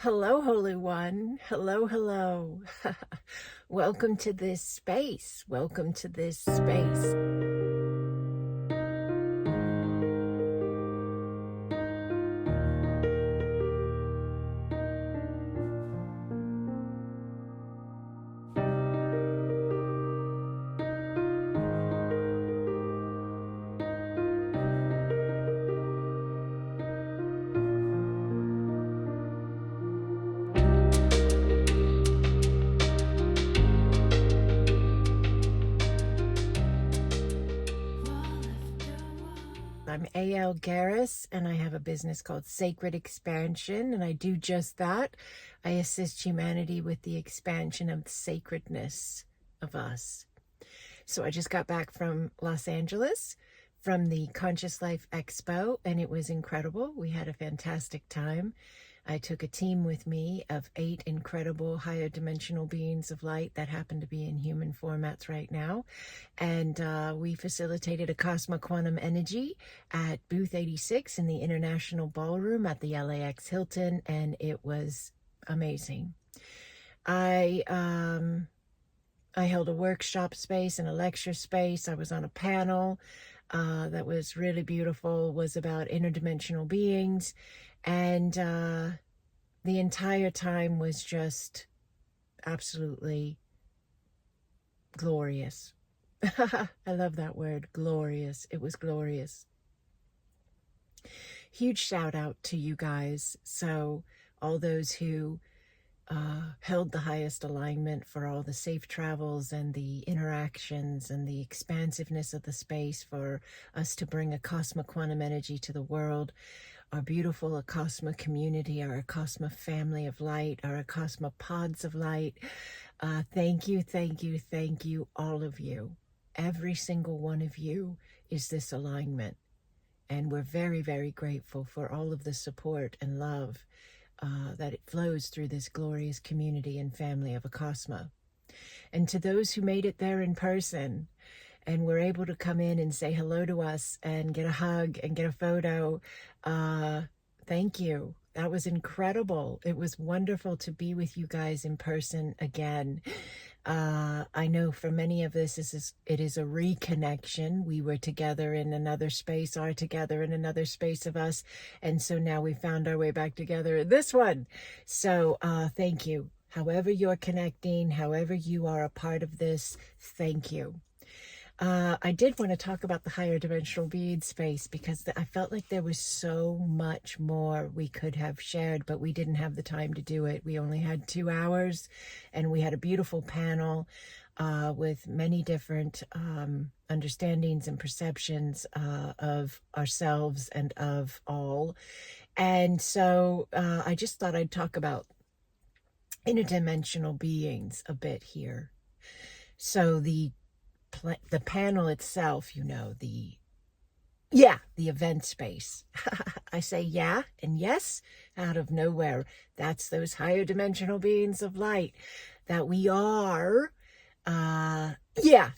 Hello, Holy One. Hello, hello. Welcome to this space. Welcome to this space. I'm A.L. Garris, and I have a business called Sacred Expansion, and I do just that. I assist humanity with the expansion of the sacredness of us. So I just got back from Los Angeles from the Conscious Life Expo, and it was incredible. We had a fantastic time. I took a team with me of 8 incredible higher dimensional beings of light that happen to be in human formats right now. And we facilitated Acasma Quantum Energy at booth 86 in the International Ballroom at the LAX Hilton, and it was amazing. I held a workshop space and a lecture space. I was on a panel that was really beautiful, was about interdimensional beings. And the entire time was just absolutely glorious. I love that word, glorious. It was glorious. Huge shout out to you guys. So all those who held the highest alignment for all the safe travels and the interactions and the expansiveness of the space for us to bring Acasma quantum energy to the world. Our beautiful Acasma community, our Acasma family of light, our Acasma pods of light. Thank you, thank you, thank you, all of you. Every single one of you is this alignment. And we're very, very grateful for all of the support and love that it flows through this glorious community and family of Acasma. And to those who made it there in person and were able to come in and say hello to us and get a hug and get a photo, thank you. That was incredible. It was wonderful to be with you guys in person again. I know for many of this, it is a reconnection. We were together in another space, are together in another space of us. And so now we found our way back together in this one. So thank you. However you're connecting, however you are a part of this, thank you. I did want to talk about the higher dimensional being space because I felt like there was so much more we could have shared, but we didn't have the time to do it. We only had 2 hours, and we had a beautiful panel with many different understandings and perceptions of ourselves and of all. And so I just thought I'd talk about interdimensional beings a bit here. So the panel itself, the event space. I say yeah and yes out of nowhere. That's those higher dimensional beings of light that we are,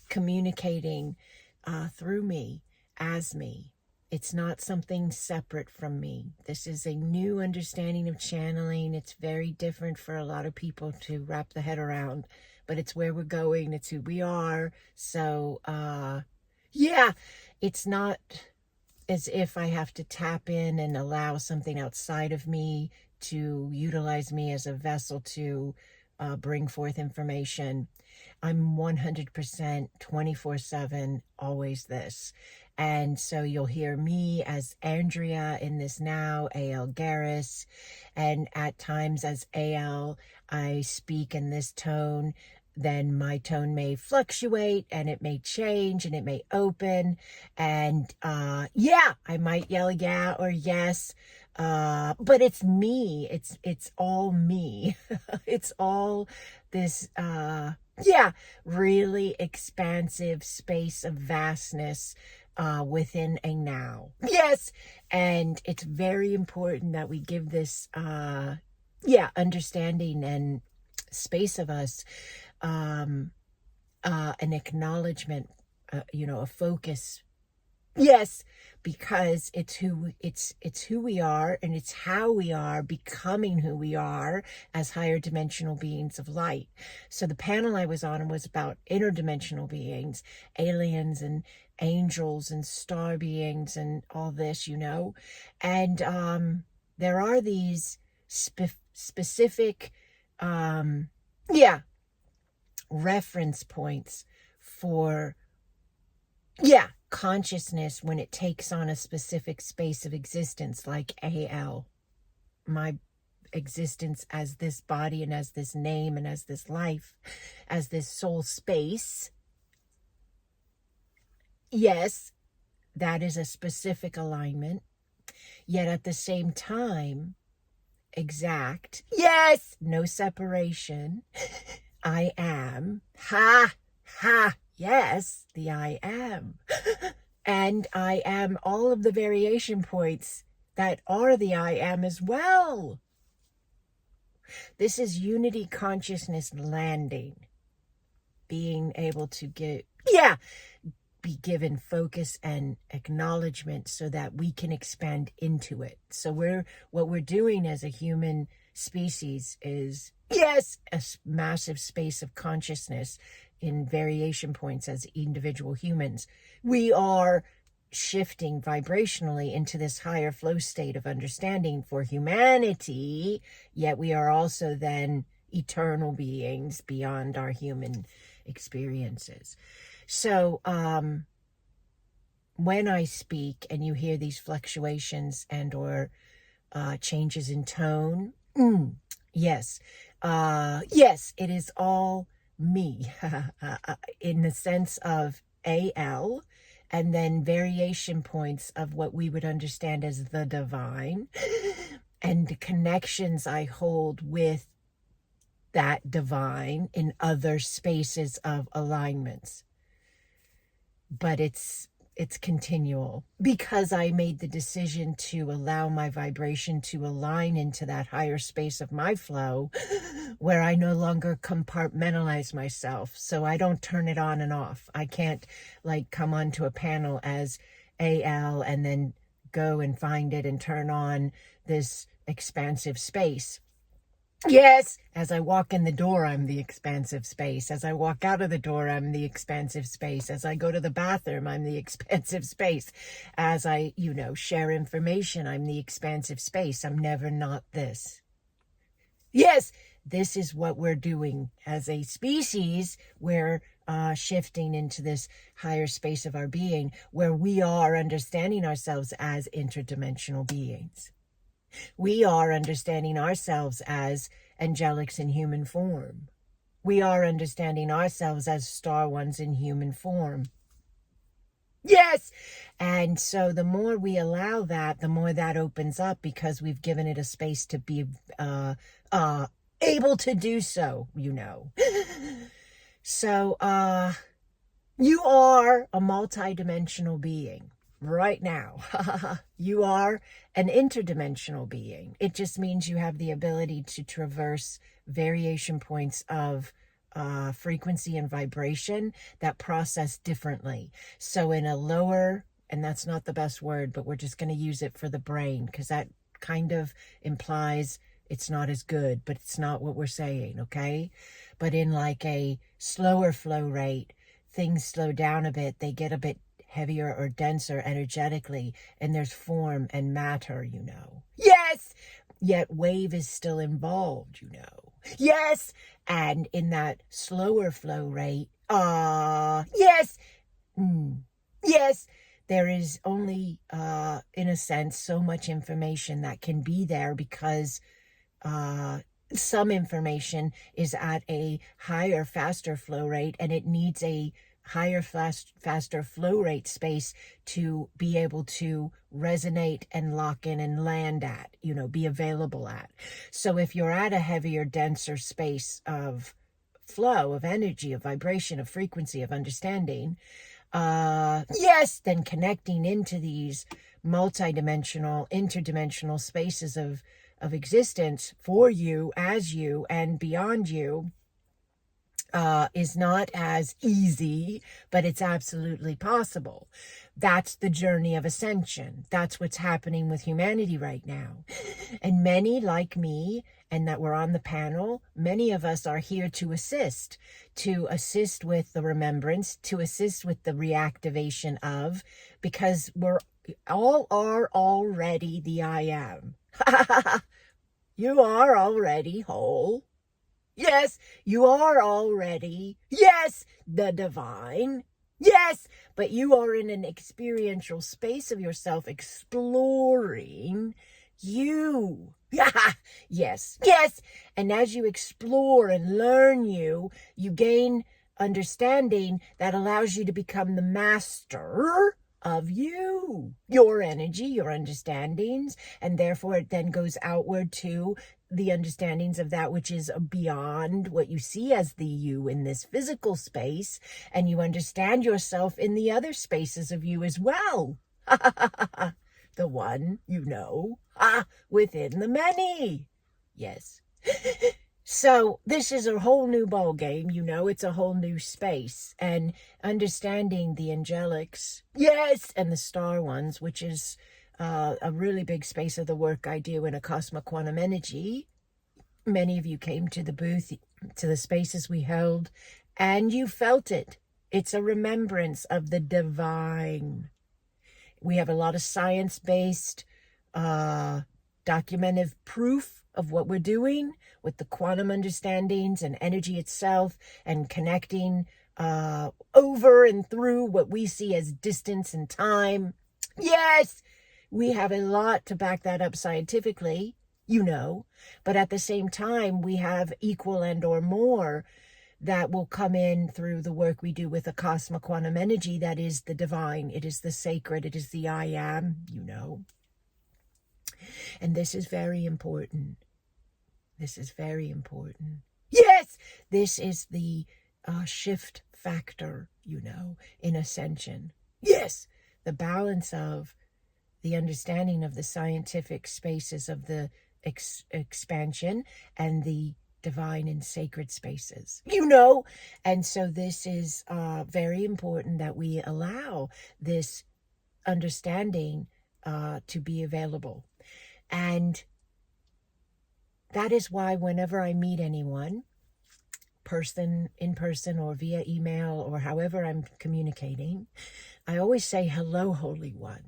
communicating through me, as me. It's not something separate from me. This is a new understanding of channeling. It's very different for a lot of people to wrap the head around. But it's where we're going. It's who we are. So, it's not as if I have to tap in and allow something outside of me to utilize me as a vessel to bring forth information. I'm 100% 24/7, always this. And so you'll hear me as Andrea in this now, A.L. Garris, and at times as A.L. I speak in this tone. Then my tone may fluctuate and it may change and it may open. And I might yell yeah or yes. But it's me. It's all me. It's all this really expansive space of vastness within a now. Yes. And it's very important that we give this understanding and space of us an acknowledgement, a focus Yes, because it's who we are, and it's how we are becoming who we are as higher dimensional beings of light. So the panel I was on was about interdimensional beings, aliens and angels and star beings and all this, and there are these specific reference points for consciousness when it takes on a specific space of existence, like AL, my existence as this body and as this name and as this life, as this soul space. Yes, that is a specific alignment, yet at the same time, exact, yes, no separation. I am, yes, the I am. And I am all of the variation points that are the I am as well. This is unity consciousness landing. Being able to be given focus and acknowledgement so that we can expand into it. So what we're doing as a human species is, a massive space of consciousness in variation points as individual humans. We are shifting vibrationally into this higher flow state of understanding for humanity, yet we are also then eternal beings beyond our human experiences. So when I speak and you hear these fluctuations and or changes in tone, yes, it is all me in the sense of AL, and then variation points of what we would understand as the divine, and the connections I hold with that divine in other spaces of alignments. But it's continual because I made the decision to allow my vibration to align into that higher space of my flow where I no longer compartmentalize myself. So I don't turn it on and off. I can't come onto a panel as AL and then go and find it and turn on this expansive space. Yes, as I walk in the door, I'm the expansive space. As I walk out of the door, I'm the expansive space. As I go to the bathroom, I'm the expansive space. As I, share information, I'm the expansive space. I'm never not this. Yes, this is what we're doing as a species. We're shifting into this higher space of our being where we are understanding ourselves as interdimensional beings. We are understanding ourselves as angelics in human form. We are understanding ourselves as star ones in human form. Yes! And so the more we allow that, the more that opens up because we've given it a space to be able to do so, So, you are a multidimensional being. Right now, you are an interdimensional being. It just means you have the ability to traverse variation points of frequency and vibration that process differently. So in a lower, and that's not the best word, but we're just going to use it for the brain because that kind of implies it's not as good, but it's not what we're saying, okay? But in a slower flow rate, things slow down a bit, they get a bit heavier or denser energetically, and there's form and matter, Yes! Yet wave is still involved, Yes! And in that slower flow rate, yes! Yes! There is only, in a sense, so much information that can be there because some information is at a higher, faster flow rate, and it needs a higher, faster flow rate space to be able to resonate and lock in and land at, be available at. So if you're at a heavier, denser space of flow, of energy, of vibration, of frequency, of understanding, yes, then connecting into these multidimensional, interdimensional spaces of existence for you, as you, and beyond you, is not as easy, but it's absolutely possible. That's the journey of ascension. That's what's happening with humanity right now. And many like me, and that we're on the panel, many of us are here to assist with the remembrance, to assist with the reactivation of, because we're all are already the I am. You are already whole. Yes, you are already, yes, the divine. Yes, but you are in an experiential space of yourself exploring you. Yes, yes. And as you explore and learn you gain understanding that allows you to become the master of you, your energy, your understandings, and therefore it then goes outward to the understandings of that which is beyond what you see as the you in this physical space, and you understand yourself in the other spaces of you as well. The one, within the many. Yes. So this is a whole new ball game, it's a whole new space, and understanding the angelics, yes, and the star ones, which is a really big space of the work I do in Acasma Quantum Energy. Many of you came to the booth, to the spaces we held, and you felt it. It's a remembrance of the divine. We have a lot of science-based, documented proof of what we're doing with the quantum understandings and energy itself, and connecting over and through what we see as distance and time. Yes, we have a lot to back that up scientifically, but at the same time, we have equal and or more that will come in through the work we do with the Acasma Quantum Energy. That is the divine, it is the sacred, it is the I am, And this is very important. This is very important. Yes, this is the shift factor, in ascension. Yes, the balance of the understanding of the scientific spaces of the expansion and the divine and sacred spaces, And so this is very important that we allow this understanding to be available. And that is why whenever I meet anyone, in person or via email or however I'm communicating, I always say, hello, Holy One.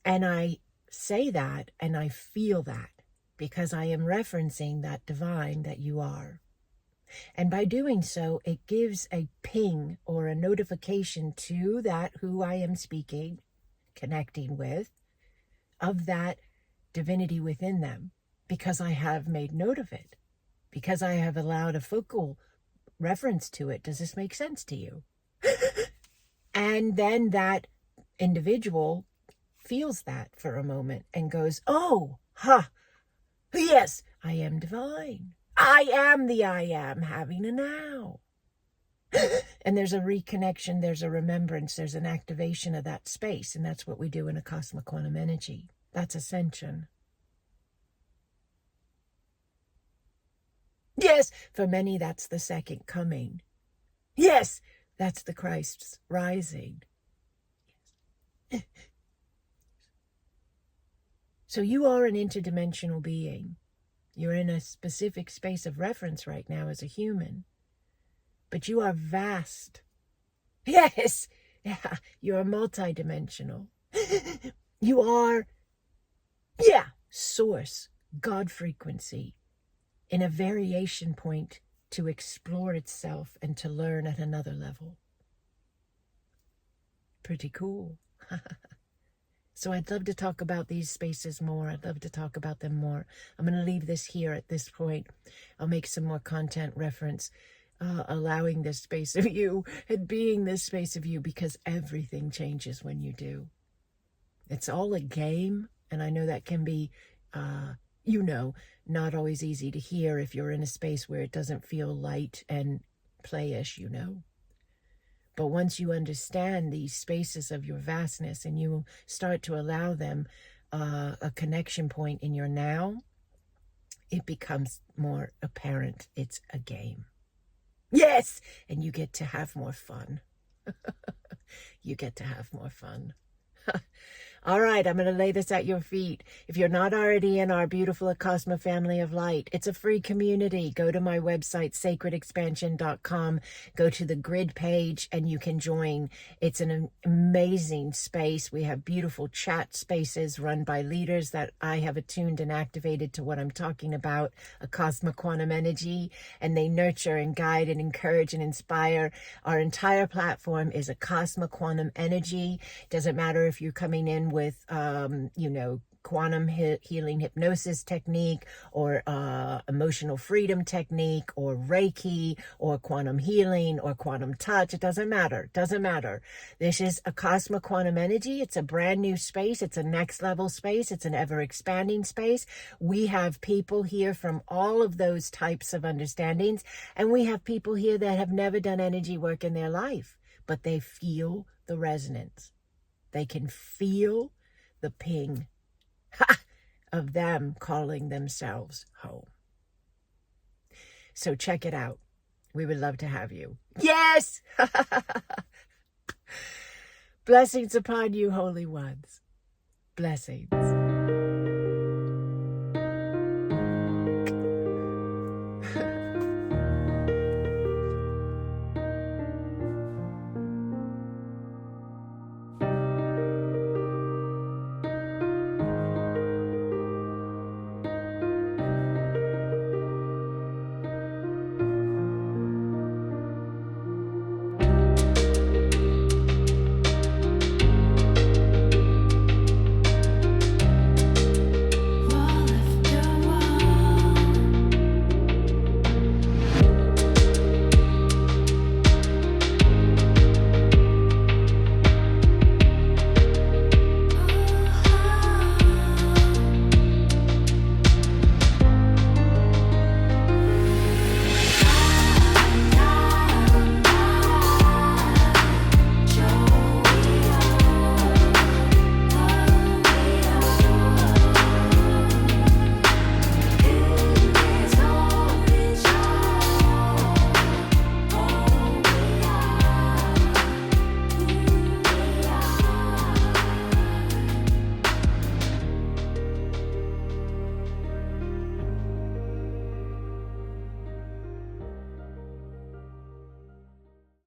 And I say that and I feel that because I am referencing that divine that you are. And by doing so, it gives a ping or a notification to that who I am speaking, connecting with, of that divinity within them, because I have made note of it, because I have allowed a focal reference to it. Does this make sense to you? And then that individual feels that for a moment and goes, oh, yes, I am divine. I am the I am having a now. And there's a reconnection, there's a remembrance, there's an activation of that space. And that's what we do in Acasma Quantum Energy. That's ascension. Yes, for many, that's the second coming. Yes, that's the Christ's rising. Yes. So you are an interdimensional being. You're in a specific space of reference right now as a human. But you are vast. Yes, yeah, you're multidimensional. You are, source, God frequency, in a variation point to explore itself and to learn at another level. Pretty cool. So I'd love to talk about these spaces more. I'd love to talk about them more. I'm going to leave this here at this point. I'll make some more content reference, allowing this space of you and being this space of you, because everything changes when you do. It's all a game, and I know that can be, not always easy to hear if you're in a space where it doesn't feel light and playish, But once you understand these spaces of your vastness and you start to allow them a connection point in your now, it becomes more apparent it's a game. Yes! And you get to have more fun. You get to have more fun. All right, I'm going to lay this at your feet. If you're not already in our beautiful Acasma family of light, it's a free community. Go to my website, sacredexpansion.com. Go to the grid page and you can join. It's an amazing space. We have beautiful chat spaces run by leaders that I have attuned and activated to what I'm talking about, Acasma quantum energy, and they nurture and guide and encourage and inspire. Our entire platform is Acasma quantum energy. Doesn't matter if you're coming in with, quantum healing hypnosis technique or emotional freedom technique or Reiki or quantum healing or quantum touch. It doesn't matter. Doesn't matter. This is Acasma quantum energy. It's a brand new space. It's a next level space. It's an ever expanding space. We have people here from all of those types of understandings, and we have people here that have never done energy work in their life, but they feel the resonance. They can feel the ping of them calling themselves home. So check it out. We would love to have you. Yes! Blessings upon you, holy ones. Blessings.